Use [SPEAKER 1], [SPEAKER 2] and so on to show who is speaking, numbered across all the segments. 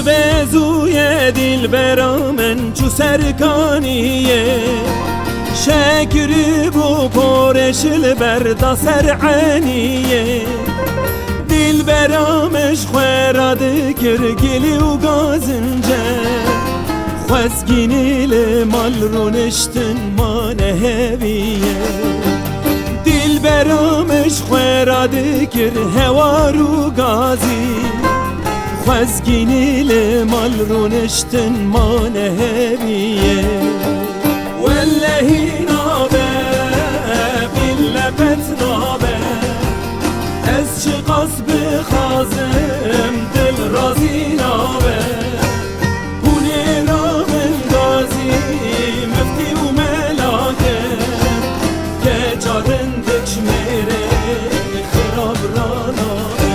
[SPEAKER 1] سبزوی دل برامن چو سرکانیه شکری بو پرش البردا سرعانیه دل برامش خوراده کرگلی و گازنجه خوزگینی لمال رو نشتن مانه هویه دل برامش خوراده کر هوار و گازی خوزگینی لمال رو نشتن مانه هویه والله نابه باللبت نابه از چه قصب خازم دل رازی نابه پونه رابن گازی مفتی و ملاکه که جارندش میره خراب را نابه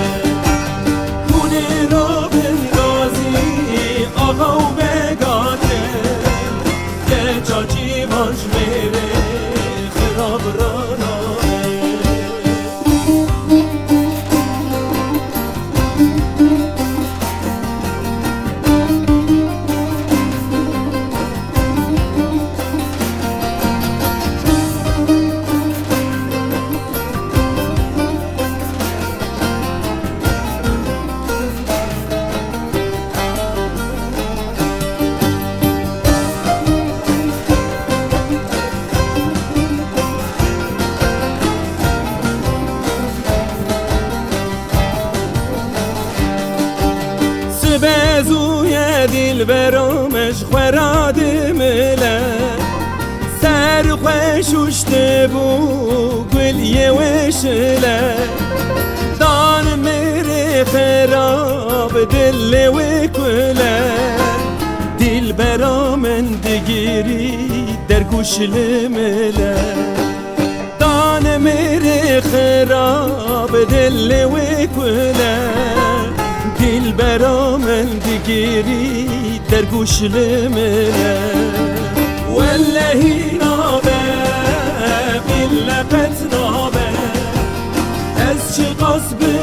[SPEAKER 1] پونه رابن گازی آقا و بگاته که جاجی باش میره خراب را نابه بزوی دل برامش خوراد مله سر خوشوشته بو گلیه وشله دان میره خراب دل و کله دل برامن دگیری در گوشل مله دان میره خراب دل و کله دل برامن دگیری در گوشل مله والله نابه باللبت نابه از چه قصب